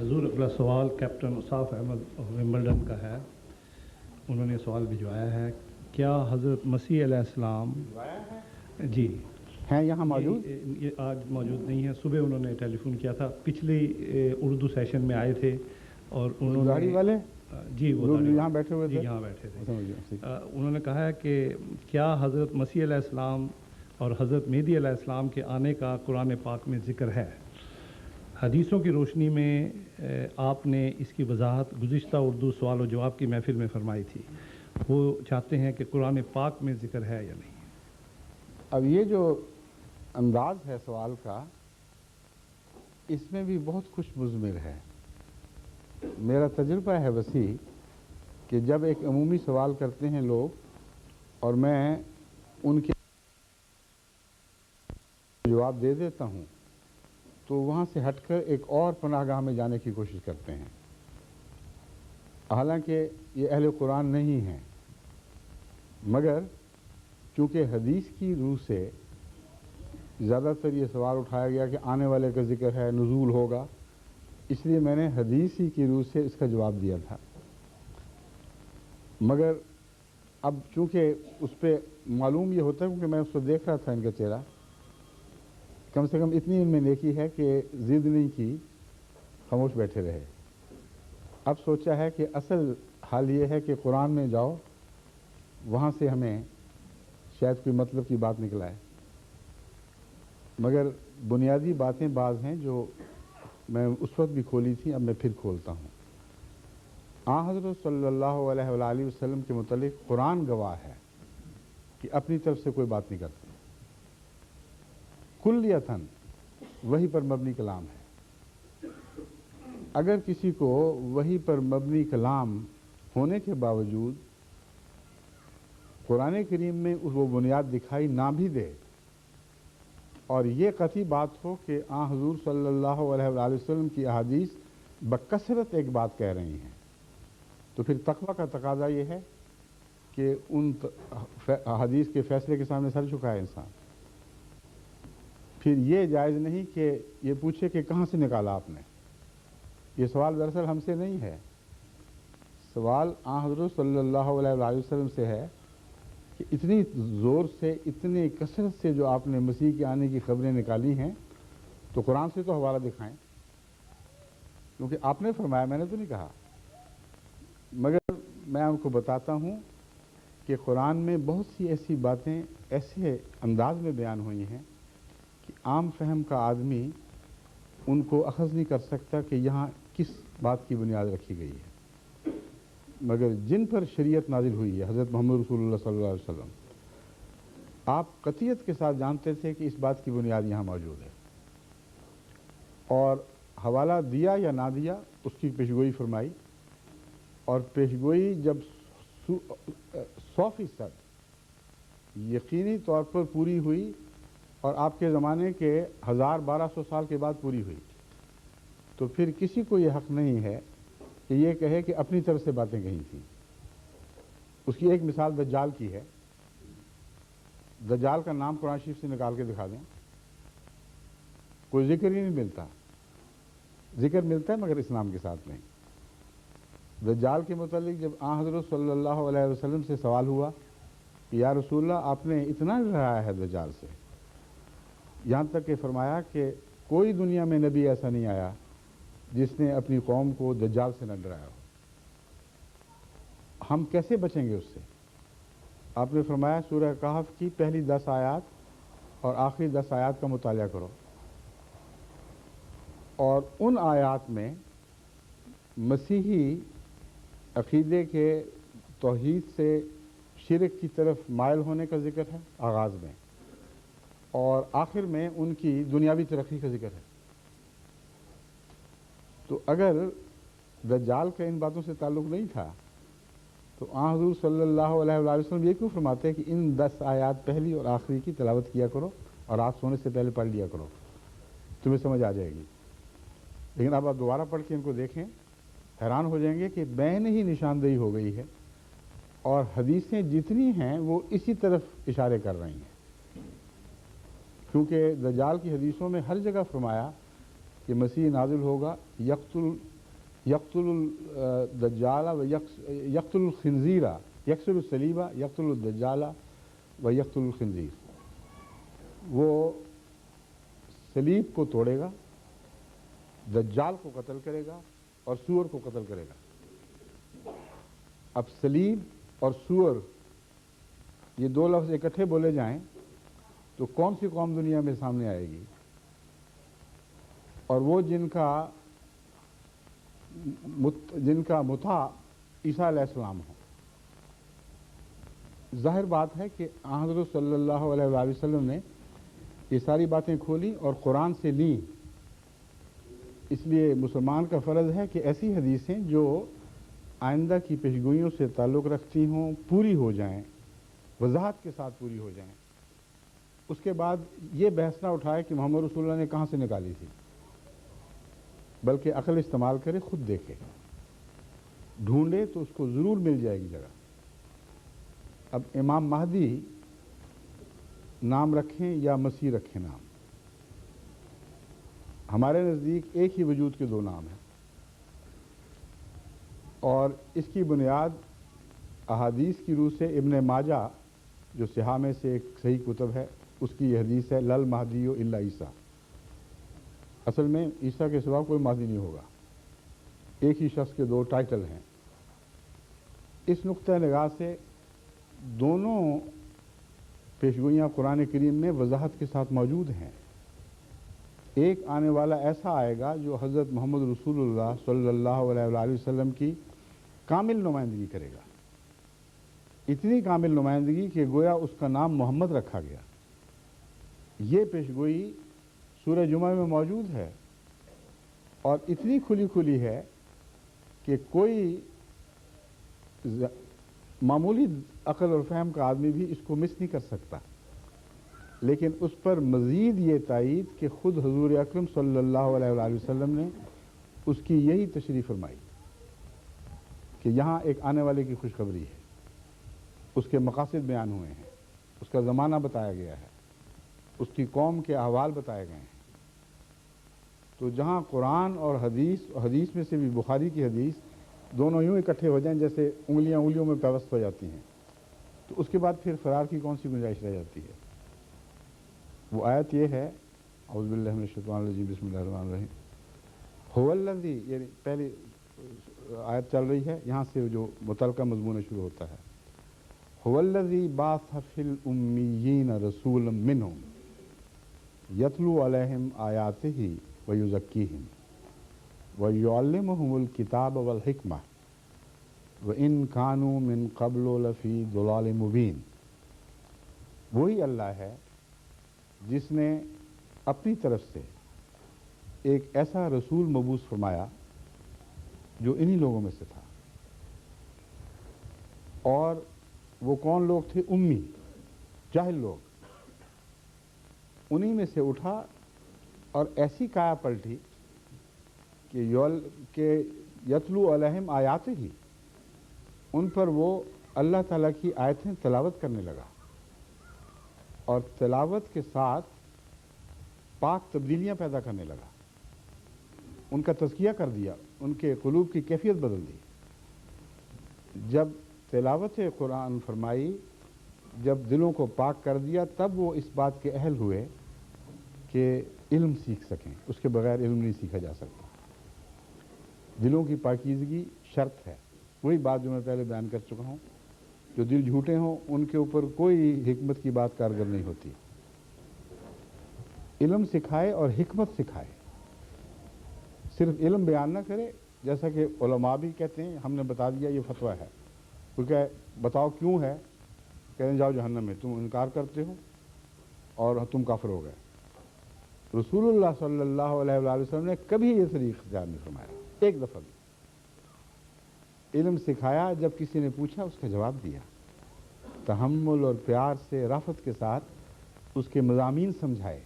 حضور اگلا سوال کیپٹن اصاف احمد ومبلڈن کا ہے. انہوں نے سوال بھجوایا ہے, کیا حضرت مسیح علیہ السلام جی ہیں یہاں موجود؟ یہ آج موجود نہیں ہیں. صبح انہوں نے ٹیلی فون کیا تھا, پچھلی اردو سیشن میں آئے تھے اور انہوں داڑھی والے جی وہ یہاں بیٹھے ہوئے جی تھے. یہاں بیٹھے تھے. انہوں نے کہا ہے کہ کیا حضرت مسیح علیہ السلام اور حضرت مہدی علیہ السلام کے آنے کا قرآن پاک میں ذکر ہے؟ حدیثوں کی روشنی میں آپ نے اس کی وضاحت گزشتہ اردو سوال و جواب کی محفل میں فرمائی تھی. وہ چاہتے ہیں کہ قرآن پاک میں ذکر ہے یا نہیں. اب یہ جو انداز ہے سوال کا, اس میں بھی بہت خوش مضمر ہے. میرا تجربہ ہے وسیع کہ جب ایک عمومی سوال کرتے ہیں لوگ اور میں ان کے جواب دے دیتا ہوں تو وہاں سے ہٹ کر ایک اور پناہ گاہ میں جانے کی کوشش کرتے ہیں, حالانکہ یہ اہل قرآن نہیں ہیں. مگر چونکہ حدیث کی روح سے زیادہ تر یہ سوال اٹھایا گیا کہ آنے والے کا ذکر ہے, نزول ہوگا, اس لیے میں نے حدیث ہی کی روح سے اس کا جواب دیا تھا. مگر اب چونکہ اس پہ معلوم یہ ہوتا ہے, کیونکہ میں اس کو دیکھ رہا تھا ان کا چہرہ, کم سے کم اتنی ان میں نیکی ہے کہ ضد نہیں کی, خاموش بیٹھے رہے. اب سوچا ہے کہ اصل حال یہ ہے کہ قرآن میں جاؤ, وہاں سے ہمیں شاید کوئی مطلب کی بات نکل آئے. مگر بنیادی باتیں بعض ہیں جو میں اس وقت بھی کھولی تھی, اب میں پھر کھولتا ہوں. حضرت صلی اللہ علیہ وآلہ وسلم کے متعلق قرآن گواہ ہے کہ اپنی طرف سے کوئی بات نہیں کرتے, کلیتاً وحی پر مبنی کلام ہے. اگر کسی کو وحی پر مبنی کلام ہونے کے باوجود قرآن کریم میں وہ بنیاد دکھائی نہ بھی دے اور یہ قطعی بات ہو کہ حضور صلی اللہ علیہ وآلہ وسلم کی احادیث بکثرت ایک بات کہہ رہی ہیں, تو پھر تقویٰ کا تقاضا یہ ہے کہ ان حدیث کے فیصلے کے سامنے سر جھکائے انسان. پھر یہ جائز نہیں کہ یہ پوچھے کہ کہاں سے نکالا آپ نے. یہ سوال دراصل ہم سے نہیں ہے, سوال حضرت صلی اللہ علیہ وآلہ وسلم سے ہے کہ اتنی زور سے, اتنی کثرت سے جو آپ نے مسیح کے آنے کی خبریں نکالی ہیں, تو قرآن سے تو حوالہ دکھائیں, کیونکہ آپ نے فرمایا, میں نے تو نہیں کہا. مگر میں ان کو بتاتا ہوں کہ قرآن میں بہت سی ایسی باتیں ایسے انداز میں بیان ہوئی ہیں کہ عام فہم کا آدمی ان کو اخذ نہیں کر سکتا کہ یہاں کس بات کی بنیاد رکھی گئی ہے. مگر جن پر شریعت نازل ہوئی ہے, حضرت محمد رسول اللہ صلی اللہ علیہ وسلم, آپ قطعیت کے ساتھ جانتے تھے کہ اس بات کی بنیاد یہاں موجود ہے, اور حوالہ دیا یا نہ دیا اس کی پیشگوئی فرمائی, اور پیشگوئی جب 100% یقینی طور پر پوری ہوئی اور آپ کے زمانے کے 1200 سال کے بعد پوری ہوئی, تو پھر کسی کو یہ حق نہیں ہے کہ یہ کہے کہ اپنی طرف سے باتیں کہی تھیں. اس کی ایک مثال دجال کی ہے. دجال کا نام قرآن شریف سے نکال کے دکھا دیں, کوئی ذکر ہی نہیں ملتا. ذکر ملتا ہے مگر اس نام کے ساتھ نہیں. دجال کے متعلق جب حضرت صلی اللہ علیہ وسلم سے سوال ہوا کہ یا رسول اللہ آپ نے اتنا ڈرایا ہے دجال سے, یہاں تک کہ فرمایا کہ کوئی دنیا میں نبی ایسا نہیں آیا جس نے اپنی قوم کو دجال سے نہ ڈرایا ہو, ہم کیسے بچیں گے اس سے؟ آپ نے فرمایا سورہ کہف کی پہلی 10 آیات اور آخری 10 آیات کا مطالعہ کرو, اور ان آیات میں مسیحی عقیدے کے توحید سے شرک کی طرف مائل ہونے کا ذکر ہے آغاز میں, اور آخر میں ان کی دنیاوی ترقی کا ذکر ہے. تو اگر دجال کا ان باتوں سے تعلق نہیں تھا تو حضور صلی اللہ علیہ وآلہ وسلم یہ کیوں فرماتے ہیں کہ ان 10 آیات پہلی اور آخری کی تلاوت کیا کرو اور رات سونے سے پہلے پڑھ لیا کرو, تمہیں سمجھ آ جائے گی. لیکن اب آپ دوبارہ پڑھ کے ان کو دیکھیں, حیران ہو جائیں گے کہ بین ہی نشاندہی ہو گئی ہے, اور حدیثیں جتنی ہیں وہ اسی طرف اشارے کر رہی ہیں. کیونکہ دجال کی حدیثوں میں ہر جگہ فرمایا کہ کہ مسیح نازل ہوگا یقتل الدجال و یقتل الخنزیر، یکسر الصلیبہ یقتل الدجال و یقتل الخنزیر، وہ صلیب کو توڑے گا، دجال کو قتل کرے گا اور سور کو قتل کرے گا۔ اب صلیب اور سور یہ دو لفظ اکٹھے بولے جائیں تو کون سی قوم دنیا میں سامنے آئے گی؟ اور وہ جن کا متھا عیسیٰ علیہ السلام ہو۔ ظاہر بات ہے کہ حضرت صلی اللہ علیہ وآلہ وسلم نے یہ ساری باتیں کھولی اور قرآن سے لیں، اس لیے مسلمان کا فرض ہے کہ ایسی حدیثیں جو آئندہ کی پیشگوئیوں سے تعلق رکھتی ہوں پوری ہو جائیں، وضاحت کے ساتھ پوری ہو جائیں۔ اس کے بعد یہ بحث نہ اٹھائے کہ محمد رسول اللہ نے کہاں سے نکالی تھی، بلکہ عقل استعمال کرے، خود دیکھے، ڈھونڈے تو اس کو ضرور مل جائے گی جگہ۔ اب امام مہدی نام رکھیں یا مسیح رکھیں نام، ہمارے نزدیک ایک ہی وجود کے دو نام ہیں، اور اس کی بنیاد احادیث کی روح سے ابن ماجہ جو صحاح میں سے ایک صحیح کتب ہے، اس کی یہ حدیث ہے لل مہدی الا عیسیٰ، اصل میں عیسیٰ کے سوا کوئی مہدی نہیں ہوگا، ایک ہی شخص کے دو ٹائٹل ہیں۔ اس نقطہ نگاہ سے دونوں پیشگوئیاں قرآن کریم میں وضاحت کے ساتھ موجود ہیں۔ ایک آنے والا ایسا آئے گا جو حضرت محمد رسول اللہ صلی اللہ علیہ وآلہ وسلم کی کامل نمائندگی کرے گا، اتنی کامل نمائندگی کہ گویا اس کا نام محمد رکھا گیا۔ یہ پیشگوئی سورہ جمعہ میں موجود ہے اور اتنی کھلی کھلی ہے کہ کوئی معمولی عقل اور فہم کا آدمی بھی اس کو مس نہیں کر سکتا، لیکن اس پر مزید یہ تائید کہ خود حضور اکرم صلی اللہ علیہ وآلہ وسلم نے اس کی یہی تشریح فرمائی کہ یہاں ایک آنے والے کی خوشخبری ہے، اس کے مقاصد بیان ہوئے ہیں، اس کا زمانہ بتایا گیا ہے، اس کی قوم کے احوال بتائے گئے ہیں۔ تو جہاں قرآن اور حدیث میں سے بھی بخاری کی حدیث دونوں یوں اکٹھے ہو جائیں جیسے انگلیوں میں پیوست ہو جاتی ہیں، تو اس کے بعد پھر فرار کی کون سی گنجائش رہ جاتی ہے؟ وہ آیت یہ ہے، اعوذ باللہ من الشیطان الرجیم، بسم اللہ الرحمن الرحیم، هو الذی، یعنی پہلی آیت چل رہی ہے، یہاں سے جو متعلقہ مضمون شروع ہوتا ہے، هو الذی بعث فی الامیین رسولا منہم یتلو علیہم آیاتہ ویزکیہم وَيُعَلِّمُهُمُ الْكِتَابَ وَالْحِكْمَةَ وَإِنْ كَانُوا مِنْ قَبْلُ لَفِي ضَلَالٍ مُبِينٍ۔ وہی اللہ ہے جس نے اپنی طرف سے ایک ایسا رسول مبعوث فرمایا جو انہی لوگوں میں سے تھا، اور وہ کون لوگ تھے؟ امی، جاہل لوگ، انہی میں سے اٹھا اور ایسی کایا پلٹی کہ یتلو علیہم آیات ہی، ان پر وہ اللہ تعالیٰ کی آیتیں تلاوت کرنے لگا، اور تلاوت کے ساتھ پاک تبدیلیاں پیدا کرنے لگا، ان کا تزکیہ کر دیا، ان کے قلوب کی کیفیت بدل دی۔ جب تلاوت قرآن فرمائی، جب دلوں کو پاک کر دیا، تب وہ اس بات کے اہل ہوئے کہ علم سیکھ سکیں، اس کے بغیر علم نہیں سیکھا جا سکتا۔ دلوں کی پاکیزگی شرط ہے، وہی بات جو میں پہلے بیان کر چکا ہوں، جو دل جھوٹے ہوں ان کے اوپر کوئی حکمت کی بات کارگر نہیں ہوتی۔ علم سکھائے اور حکمت سکھائے، صرف علم بیان نہ کرے، جیسا کہ علماء بھی کہتے ہیں ہم نے بتا دیا یہ فتویٰ ہے، وہ کہ بتاؤ کیوں ہے، کہتے جاؤ جہنم میں، تم انکار کرتے ہو اور تم کافر ہو گئے۔ رسول اللہ صلی اللہ علیہ وآلہ وسلم نے کبھی یہ طریقہ اختیار نہیں فرمایا، ایک دفعہ بھی۔ علم سکھایا، جب کسی نے پوچھا اس کا جواب دیا، تحمل اور پیار سے رافت کے ساتھ اس کے مضامین سمجھائے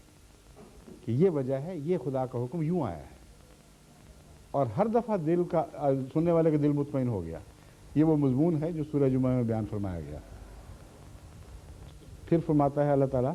کہ یہ وجہ ہے، یہ خدا کا حکم یوں آیا ہے، اور ہر دفعہ دل کا سننے والے کا دل مطمئن ہو گیا۔ یہ وہ مضمون ہے جو سورہ جمعہ میں بیان فرمایا گیا۔ پھر فرماتا ہے اللہ تعالیٰ،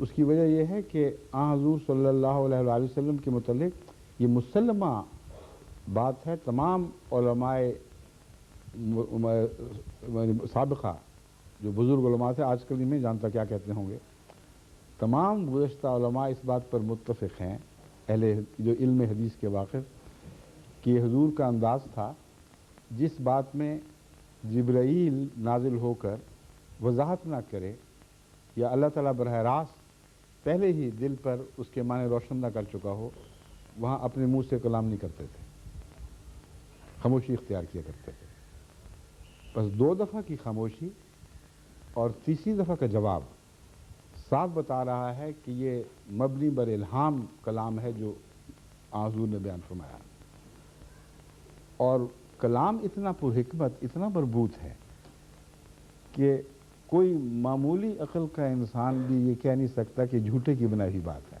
اس کی وجہ یہ ہے کہ آن حضور صلی اللہ علیہ وآلہ وسلم کے متعلق یہ مسلمہ بات ہے، تمام علماء سابقہ جو بزرگ علماء تھے، آج کل نہیں میں جانتا کیا کہتے ہوں گے، تمام گزشتہ علماء اس بات پر متفق ہیں، اہل جو علم حدیث کے واقف، کہ حضور کا انداز تھا جس بات میں جبرائیل نازل ہو کر وضاحت نہ کرے یا اللہ تعالیٰ براہ راست پہلے ہی دل پر اس کے معنی روشن نہ کر چکا ہو، وہاں اپنے منہ سے کلام نہیں کرتے تھے، خاموشی اختیار کیا کرتے تھے۔ بس 2 دفعہ کی خاموشی اور تیسری دفعہ کا جواب صاف بتا رہا ہے کہ یہ مبنی بر الہام کلام ہے جو حضور نے بیان فرمایا، اور کلام اتنا پر حکمت، اتنا مربوط ہے کہ کوئی معمولی عقل کا انسان بھی یہ کہہ نہیں سکتا کہ جھوٹے کی بنائی ہوئی بات ہے۔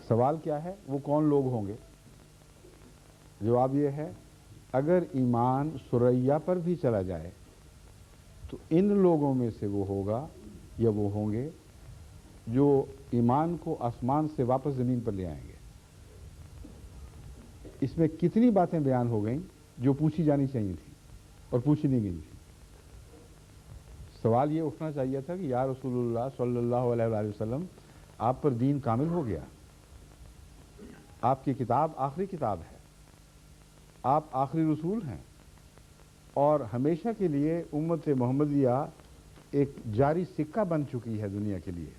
سوال کیا ہے؟ وہ کون لوگ ہوں گے؟ جواب یہ ہے، اگر ایمان ثریا پر بھی چلا جائے تو ان لوگوں میں سے وہ ہوگا یا وہ ہوں گے جو ایمان کو آسمان سے واپس زمین پر لے آئیں گے۔ اس میں کتنی باتیں بیان ہو گئیں جو پوچھی جانی چاہیے تھی اور پوچھی نہیں گئی تھی۔ سوال یہ اٹھنا چاہیے تھا کہ یا رسول اللہ صلی اللہ علیہ وآلہ وسلم، آپ پر دین کامل ہو گیا، آپ کی کتاب آخری کتاب ہے، آپ آخری رسول ہیں، اور ہمیشہ کے لیے امت محمدیہ ایک جاری سکہ بن چکی ہے دنیا کے لیے،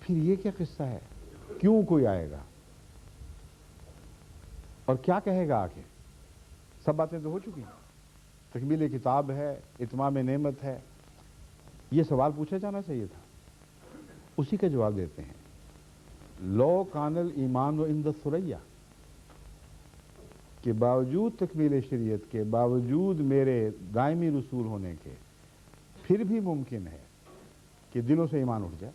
پھر یہ کیا قصہ ہے؟ کیوں کوئی آئے گا اور کیا کہے گا آگے؟ سب باتیں تو ہو چکی ہیں، تکمیل کتاب ہے، اتمام نعمت ہے۔ یہ سوال پوچھا جانا چاہیے تھا، اسی کا جواب دیتے ہیں، لو کان الایمان و عند الثریا، کہ باوجود تکمیل شریعت کے، باوجود میرے دائمی رسول ہونے کے، پھر بھی ممکن ہے کہ دلوں سے ایمان اٹھ جائے۔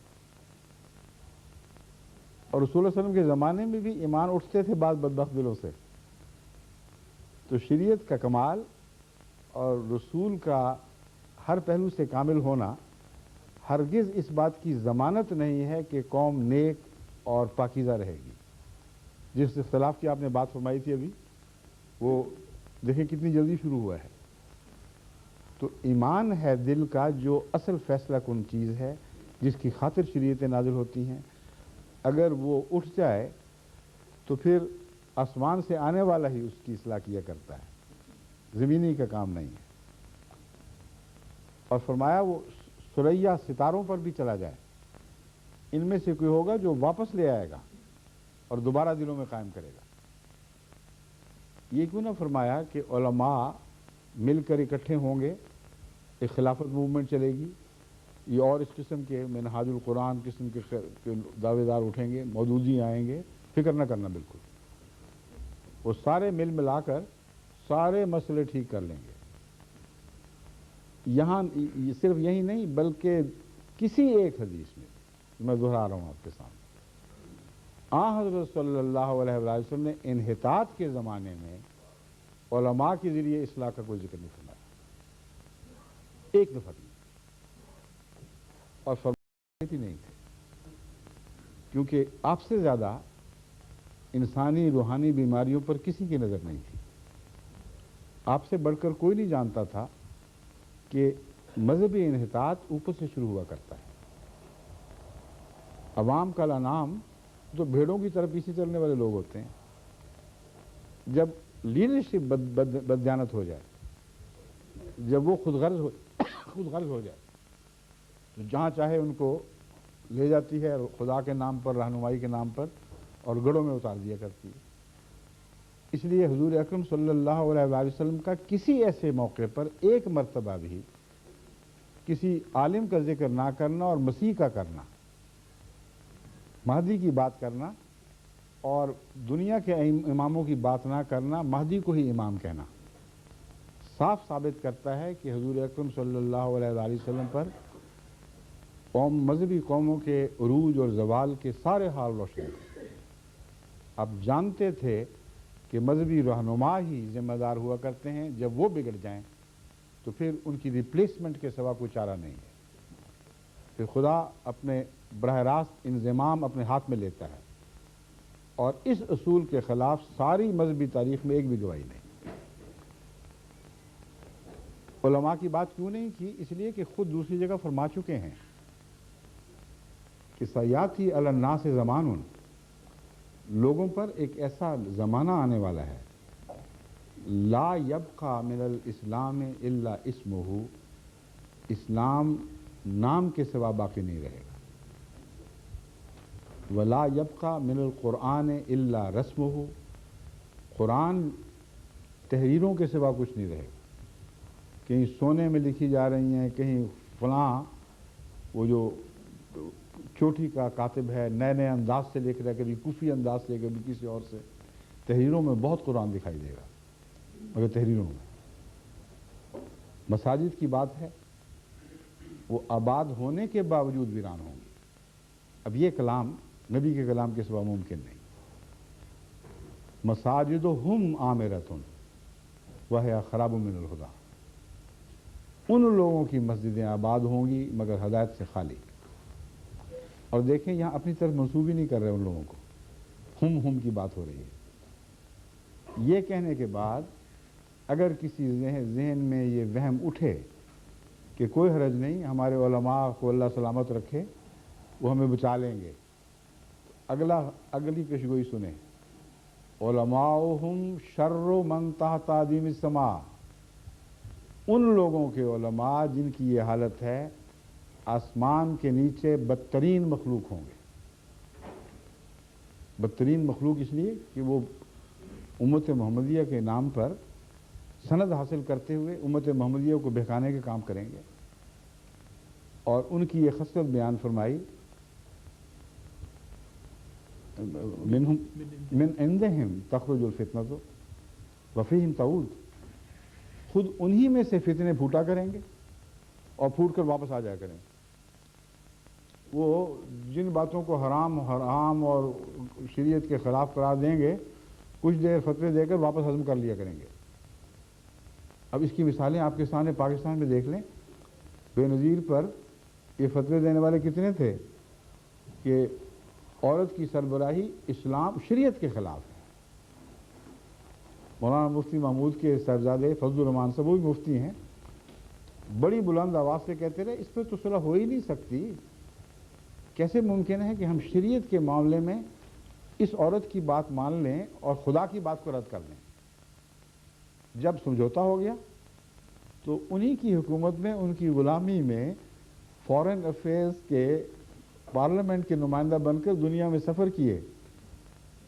اور رسول اللہ علیہ وسلم کے زمانے میں بھی ایمان اٹھتے تھے بعض بدبخت دلوں سے۔ تو شریعت کا کمال اور رسول کا ہر پہلو سے کامل ہونا ہرگز اس بات کی ضمانت نہیں ہے کہ قوم نیک اور پاکیزہ رہے گی۔ جس اختلاف کی آپ نے بات فرمائی تھی ابھی، وہ دیکھیں کتنی جلدی شروع ہوا ہے۔ تو ایمان ہے دل کا جو اصل فیصلہ کن چیز ہے، جس کی خاطر شریعتیں نازل ہوتی ہیں۔ اگر وہ اٹھ جائے تو پھر آسمان سے آنے والا ہی اس کی اصلاح کیا کرتا ہے، زمینی کا کام نہیں ہے۔ اور فرمایا وہ ثریا ستاروں پر بھی چلا جائے، ان میں سے کوئی ہوگا جو واپس لے آئے گا اور دوبارہ دلوں میں قائم کرے گا۔ یہ کیوں نہ فرمایا کہ علماء مل کر اکٹھے ہوں گے، ایک خلافت موومنٹ چلے گی، یہ اور اس قسم کے منہاج القرآن قسم کے دعوے دار اٹھیں گے، مودودی آئیں گے، فکر نہ کرنا بالکل، وہ سارے مل ملا کر سارے مسئلے ٹھیک کر لیں گے۔ یہاں صرف یہی نہیں بلکہ کسی ایک حدیث میں میں دہرا رہا ہوں آپ کے سامنے، حضرت صلی اللہ علیہ وآلہ وسلم نے انحطاط کے زمانے میں علماء کے ذریعے اصلاح کا کوئی ذکر نہیں فرمایا، ایک دفعہ بھی، اور فرماتے بھی نہیں تھے، کیونکہ آپ سے زیادہ انسانی روحانی بیماریوں پر کسی کی نظر نہیں تھی۔ آپ سے بڑھ کر کوئی نہیں جانتا تھا کہ مذہبی انحطاط اوپر سے شروع ہوا کرتا ہے۔ عوام کا انعام تو بھیڑوں کی طرف پیچھے چلنے والے لوگ ہوتے ہیں۔ جب لیڈرشپ بددیانت ہو جائے، جب وہ خود غرض ہو جائے، تو جہاں چاہے ان کو لے جاتی ہے، خدا کے نام پر، رہنمائی کے نام پر، اور گڑھوں میں اتار دیا کرتی ہے۔ اس لیے حضور اکرم صلی اللہ علیہ وآلہ وسلم کا کسی ایسے موقع پر ایک مرتبہ بھی کسی عالم کا ذکر نہ کرنا اور مسیح کا کرنا، مہدی کی بات کرنا اور دنیا کے اماموں کی بات نہ کرنا، مہدی کو ہی امام کہنا، صاف ثابت کرتا ہے کہ حضور اکرم صلی اللہ علیہ وآلہ وسلم پر مذہبی قوموں کے عروج اور زوال کے سارے حال روشن ہیں۔ آپ جانتے تھے کہ مذہبی رہنما ہی ذمہ دار ہوا کرتے ہیں، جب وہ بگڑ جائیں تو پھر ان کی ریپلیسمنٹ کے سوا کوئی چارہ نہیں ہے۔ پھر خدا اپنے براہ راست انضمام اپنے ہاتھ میں لیتا ہے، اور اس اصول کے خلاف ساری مذہبی تاریخ میں ایک بھی گواہی نہیں۔ علماء کی بات کیوں نہیں کی؟ اس لیے کہ خود دوسری جگہ فرما چکے ہیں کہ سیاتی علی الناس زمان، لوگوں پر ایک ایسا زمانہ آنے والا ہے، لا یبقى من الاسلام الا اسمہ، اسلام نام کے سوا باقی نہیں رہے گا، ولا یبقى من القرآن الا رسمہ، قرآن تحریروں کے سوا کچھ نہیں رہے گا، کہیں سونے میں لکھی جا رہی ہیں، کہیں فلاں وہ جو چوٹی کا کاتب ہے نئے نئے انداز سے لکھ رہا ہے، کبھی کوفی انداز سے، کبھی کسی اور سے، تحریروں میں بہت قرآن دکھائی دے گا، مگر تحریروں میں مساجد کی بات ہے وہ آباد ہونے کے باوجود ویران ہوں گی۔ اب یہ کلام نبی کے کلام کے سوا ممکن نہیں۔ مساجدہم عامرۃ وہی خراب من الہدی، ان لوگوں کی مسجدیں آباد ہوں گی مگر ہدایت سے خالی۔ اور دیکھیں یہاں اپنی طرف منسوب ہی نہیں کر رہے ان لوگوں کو، ہم کی بات ہو رہی ہے۔ یہ کہنے کے بعد اگر کسی ذہن میں یہ وہم اٹھے کہ کوئی حرج نہیں، ہمارے علماء کو اللہ سلامت رکھے، وہ ہمیں بچا لیں گے، اگلی پیشگوئی سنیں، علماؤہم شر من تحت عدیم السماء، ان لوگوں کے علماء جن کی یہ حالت ہے آسمان کے نیچے بدترین مخلوق ہوں گے۔ بدترین مخلوق اس لیے کہ وہ امت محمدیہ کے نام پر سند حاصل کرتے ہوئے امت محمدیہ کو بہکانے کے کام کریں گے، اور ان کی یہ خصلت بیان فرمائی، من عندہم تخرج الفتنۃ وفیہم تعود، خود انہی میں سے فتنے پھوٹا کریں گے اور پھوٹ کر واپس آ جایا کریں گے۔ وہ جن باتوں کو حرام اور شریعت کے خلاف قرار دیں گے، کچھ دیر فتوے دے کر واپس ہضم کر لیا کریں گے۔ اب اس کی مثالیں آپ کے سامنے پاکستان میں دیکھ لیں، بے نظیر پر یہ فتوے دینے والے کتنے تھے کہ عورت کی سربراہی اسلام شریعت کے خلاف ہے۔ مولانا مفتی محمود کے صاحبزادے فضل الرحمان صاحب، وہ بھی مفتی ہیں، بڑی بلند آواز سے کہتے رہے اس پہ تو صلح ہو ہی نہیں سکتی، کیسے ممکن ہے کہ ہم شریعت کے معاملے میں اس عورت کی بات مان لیں اور خدا کی بات کو رد کر دیں۔ جب سمجھوتا ہو گیا تو انہی کی حکومت میں، ان کی غلامی میں، فارن افیئرز کے پارلیمنٹ کے نمائندہ بن کر دنیا میں سفر کیے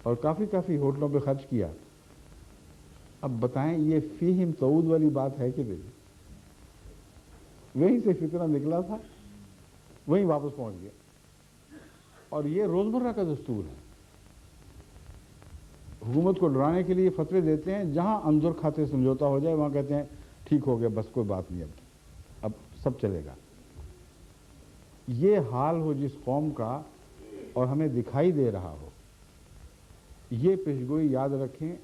اور کافی ہوٹلوں پہ خرچ کیا۔ اب بتائیں یہ فیہم تعود والی بات ہے کہ نہیں؟ وہیں سے فتنہ نکلا تھا، وہیں واپس پہنچ گیا، اور یہ روزمرہ کا دستور ہے۔ حکومت کو ڈرانے کے لیے فتوے دیتے ہیں، جہاں اندر کھاتے سمجھوتا ہو جائے وہاں کہتے ہیں ٹھیک ہو گیا، بس کوئی بات نہیں، اب سب چلے گا۔ یہ حال ہو جس قوم کا اور ہمیں دکھائی دے رہا ہو، یہ پیشگوئی یاد رکھیں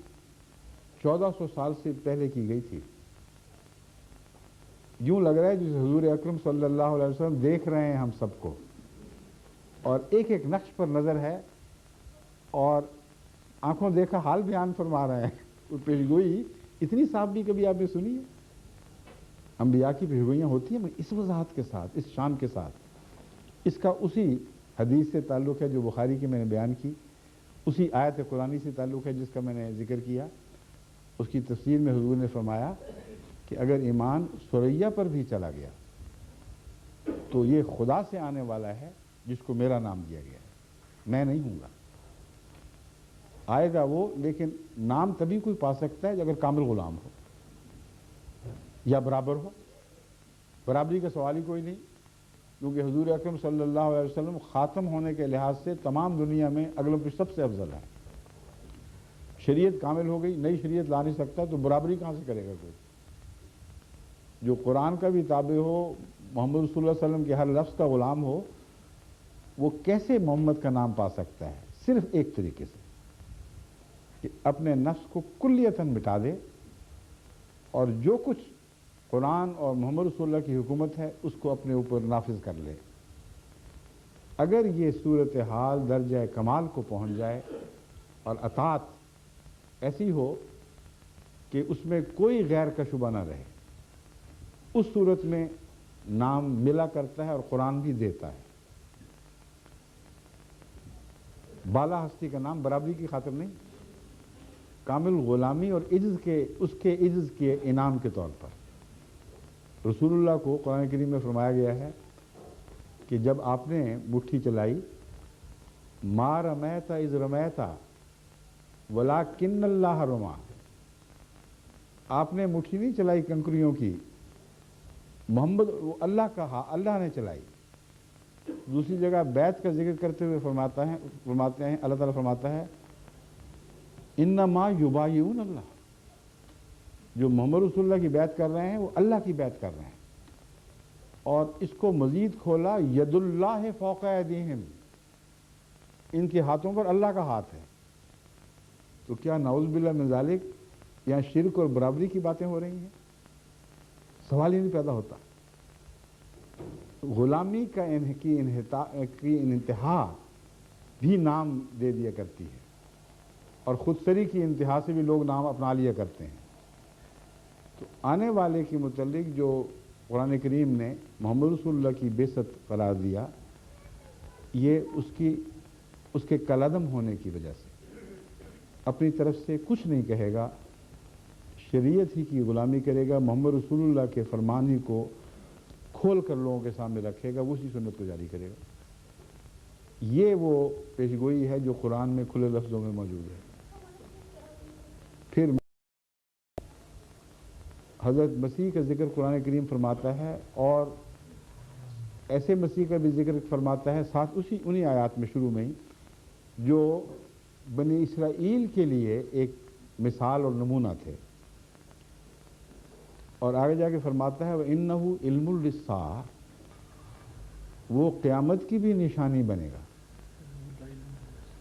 1400 سال سے پہلے کی گئی تھی۔ یوں لگ رہا ہے جس حضور اکرم صلی اللہ علیہ وسلم دیکھ رہے ہیں ہم سب کو، اور ایک ایک نقش پر نظر ہے، اور آنکھوں دیکھا حال بیان فرما رہے ہیں۔ وہ پیشگوئی اتنی صاف بھی کبھی آپ نے سنی ہے؟ انبیاء کی پیشگوئیاں ہوتی ہیں اس وضاحت کے ساتھ، اس شان کے ساتھ۔ اس کا اسی حدیث سے تعلق ہے جو بخاری کی میں نے بیان کی، اسی آیت قرآنی سے تعلق ہے جس کا میں نے ذکر کیا۔ اس کی تفسیر میں حضور نے فرمایا کہ اگر ایمان ثریا پر بھی چلا گیا تو یہ خدا سے آنے والا ہے جس کو میرا نام دیا گیا ہے، میں نہیں ہوں گا۔ آئے گا وہ، لیکن نام تبھی کوئی پا سکتا ہے اگر کامل غلام ہو یا برابر ہو۔ برابری کا سوال ہی کوئی نہیں، کیونکہ حضور اکرم صلی اللہ علیہ وسلم خاتم ہونے کے لحاظ سے تمام دنیا میں اگلوں پہ سب سے افضل ہے۔ شریعت کامل ہو گئی، نئی شریعت لا نہیں سکتا تو برابری کہاں سے کرے گا کوئی؟ جو قرآن کا بھی تابع ہو، محمد رسول اللہ علیہ وسلم کے ہر لفظ کا غلام ہو، وہ کیسے محمد کا نام پا سکتا ہے؟ صرف ایک طریقے سے کہ اپنے نفس کو کلیتاً مٹا دے، اور جو کچھ قرآن اور محمد رسول اللہ کی حکومت ہے اس کو اپنے اوپر نافذ کر لے۔ اگر یہ صورتحال درجہ کمال کو پہنچ جائے اور اطاعت ایسی ہو کہ اس میں کوئی غیر کا شبہ نہ رہے، اس صورت میں نام ملا کرتا ہے اور قرآن بھی دیتا ہے۔ بالا ہستی کا نام برابری کی خاطر نہیں، کامل غلامی اور عجز کے، اس کے عجز کے انعام کے طور پر۔ رسول اللہ کو قرآن کریم میں فرمایا گیا ہے کہ جب آپ نے مٹھی چلائی، ما رمیت اذ رمیت ولکن اللہ رما، آپ نے مٹھی نہیں چلائی کنکریوں کی، محمد اللہ کہا، اللہ نے چلائی۔ دوسری جگہ بیعت کا ذکر کرتے ہوئے فرماتے ہیں اللہ تعالیٰ فرماتا ہے انما یبایعون اللہ، جو محمد رسول اللہ کی بیعت کر رہے ہیں وہ اللہ کی بیعت کر رہے ہیں۔ اور اس کو مزید کھولا، ید اللہ فوق ایدیہم، ان کے ہاتھوں پر اللہ کا ہاتھ ہے۔ تو کیا نعوذ باللہ من ذالک یہاں شرک اور برابری کی باتیں ہو رہی ہیں؟ سوال ہی نہیں پیدا ہوتا۔ غلامی کی انتہا بھی نام دے دیا کرتی ہے، اور خود سری کی انتہا سے بھی لوگ نام اپنا لیا کرتے ہیں۔ تو آنے والے کے متعلق جو قرآن کریم نے محمد رسول اللہ کی بعثت قرار دیا، یہ اس کے کالعدم ہونے کی وجہ سے اپنی طرف سے کچھ نہیں کہے گا، شریعت ہی کی غلامی کرے گا، محمد رسول اللہ کے فرمان ہی کو کھول کر لوگوں کے سامنے رکھے گا، اسی سنت کو جاری کرے گا۔ یہ وہ پیشگوئی ہے جو قرآن میں کھلے لفظوں میں موجود ہے۔ پھر حضرت مسیح کا ذکر قرآن کریم فرماتا ہے، اور ایسے مسیح کا بھی ذکر فرماتا ہے ساتھ انہی آیات میں شروع میں ہی، جو بنی اسرائیل کے لیے ایک مثال اور نمونہ تھے۔ اور آگے جا کے فرماتا ہے وَإِنَّهُ عِلْمٌ لِلسَّاعَةِ، وہ قیامت کی بھی نشانی بنے گا۔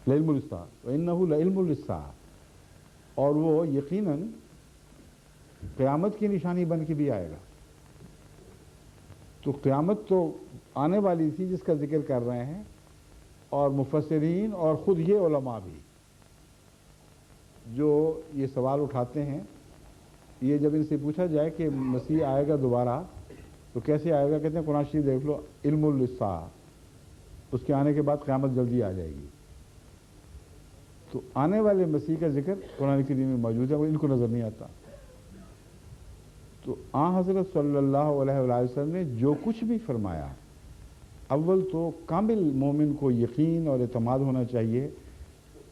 لِعِلْمُ لِلسَّاعَةِ وَإِنَّهُ لَعِلْمٌ لِلسَّاعَةِ، اور وہ یقیناً قیامت کی نشانی بن کے بھی آئے گا۔ تو قیامت تو آنے والی تھی جس کا ذکر کر رہے ہیں، اور مفسرین اور خود یہ علماء بھی جو یہ سوال اٹھاتے ہیں، یہ جب ان سے پوچھا جائے کہ مسیح آئے گا دوبارہ تو کیسے آئے گا، کہتے ہیں قرآن شریف دیکھ لو، علم للساعہ، اس کے آنے کے بعد قیامت جلدی آ جائے گی۔ تو آنے والے مسیح کا ذکر قرآن کریم میں موجود ہے، وہ ان کو نظر نہیں آتا۔ تو آن حضرت صلی اللہ علیہ وآلہ وسلم نے جو کچھ بھی فرمایا، اول تو کامل مومن کو یقین اور اعتماد ہونا چاہیے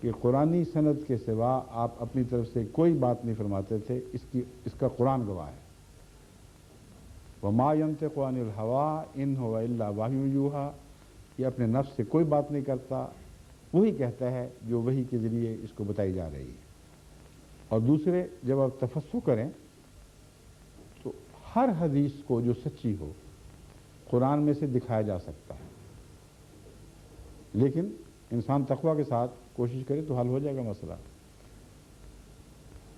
کہ قرآنی سند کے سوا آپ اپنی طرف سے کوئی بات نہیں فرماتے تھے، اس کا قرآن گواہ ہے۔ وَمَا يَنْطِقُ عَنِ الْهَوَىٰ إِنْ هُوَ إِلَّا وَحْيٌ يُوحَىٰ، یہ اپنے نفس سے کوئی بات نہیں کرتا، وہی کہتا ہے جو وحی کے ذریعے اس کو بتائی جا رہی ہے۔ اور دوسرے، جب آپ تفسر کریں تو ہر حدیث کو جو سچی ہو قرآن میں سے دکھایا جا سکتا ہے، لیکن انسان تقویٰ کے ساتھ کوشش کرے تو حل ہو جائے گا مسئلہ۔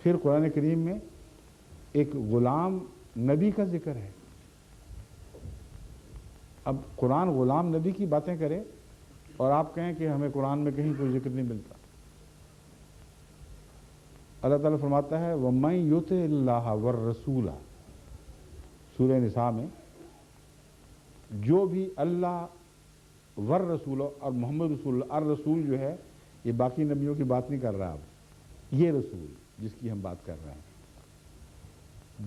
پھر قرآن کریم میں ایک غلام نبی کا ذکر ہے۔ اب قرآن غلام نبی کی باتیں کرے اور آپ کہیں کہ ہمیں قرآن میں کہیں کوئی ذکر نہیں ملتا۔ اللہ تعالیٰ فرماتا ہے وَمَن يُطِعِ اللَّهَ وَالرَّسُولَ، سورہ نساء میں، جو بھی اللہ والرسول اور محمد رسول اللہ، الرسول جو ہے یہ باقی نبیوں کی بات نہیں کر رہا، اب یہ رسول جس کی ہم بات کر رہے ہیں،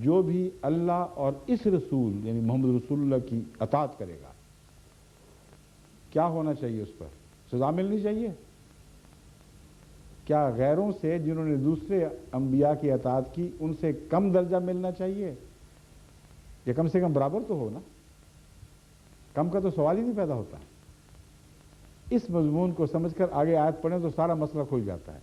جو بھی اللہ اور اس رسول یعنی محمد رسول اللہ کی اطاعت کرے گا، کیا ہونا چاہیے؟ اس پر سزا ملنی چاہیے۔ کیا غیروں سے جنہوں نے دوسرے انبیاء کی اطاعت کی ان سے کم درجہ ملنا چاہیے؟ یا کم سے کم برابر تو ہو نا، کم کا تو سوال ہی نہیں پیدا ہوتا۔ اس مضمون کو سمجھ کر آگے آیت پڑھیں تو سارا مسئلہ کھل جاتا ہے۔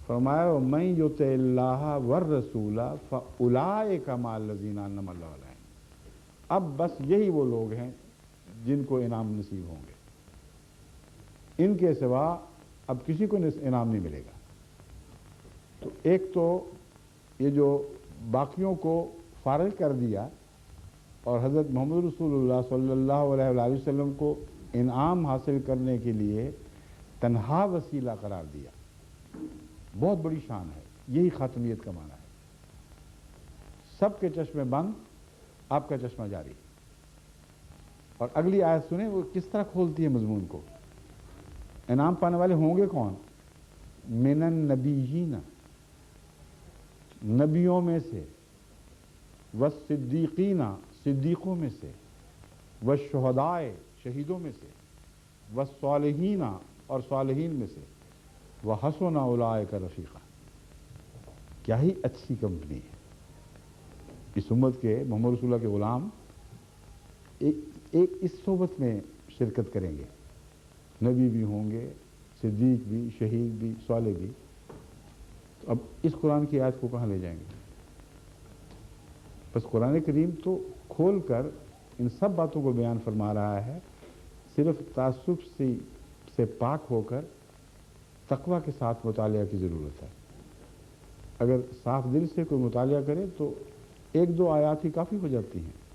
فرمایا وَمَن يُطِعِ اللَّهَ وَالرَّسُولَ فَأُولَٰئِكَ مَعَ الَّذِينَ أَنْعَمَ اللَّهُ عَلَيْهِمْ، اب بس یہی وہ لوگ ہیں جن کو انعام نصیب ہوں گے، ان کے سوا اب کسی کو انعام نہیں ملے گا۔ تو ایک تو یہ جو باقیوں کو فارغ کر دیا اور حضرت محمد رسول اللہ صلی اللہ علیہ وآلہ وسلم کو انعام حاصل کرنے کے لیے تنہا وسیلہ قرار دیا، بہت بڑی شان ہے، یہی خاتمیت کا معنی ہے۔ سب کے چشمے بند، آپ کا چشمہ جاری۔ اور اگلی آیت سنیں وہ کس طرح کھولتی ہے مضمون کو۔ انعام پانے والے ہوں گے کون؟ من النبیین، نبیوں میں سے، والصدیقین، صدیقوں میں سے، والشہداء، شہیدوں میں سے، والصالحین، اور صالحین میں سے، وحسن اولئک رفیقا۔ کیا ہی اچھی کمپنی ہے۔ اس امت کے محمد رسول اللہ کے غلام ایک اس صحبت میں شرکت کریں گے، نبی بھی ہوں گے، صدیق بھی، شہید بھی، صالح بھی۔ تو اب اس قرآن کی آیت کو کہاں لے جائیں گے؟ بس قرآن کریم تو کھول کر ان سب باتوں کو بیان فرما رہا ہے، صرف تعصب سے پاک ہو کر تقوی کے ساتھ مطالعہ کی ضرورت ہے۔ اگر صاف دل سے کوئی مطالعہ کرے تو ایک دو آیات ہی کافی ہو جاتی ہیں۔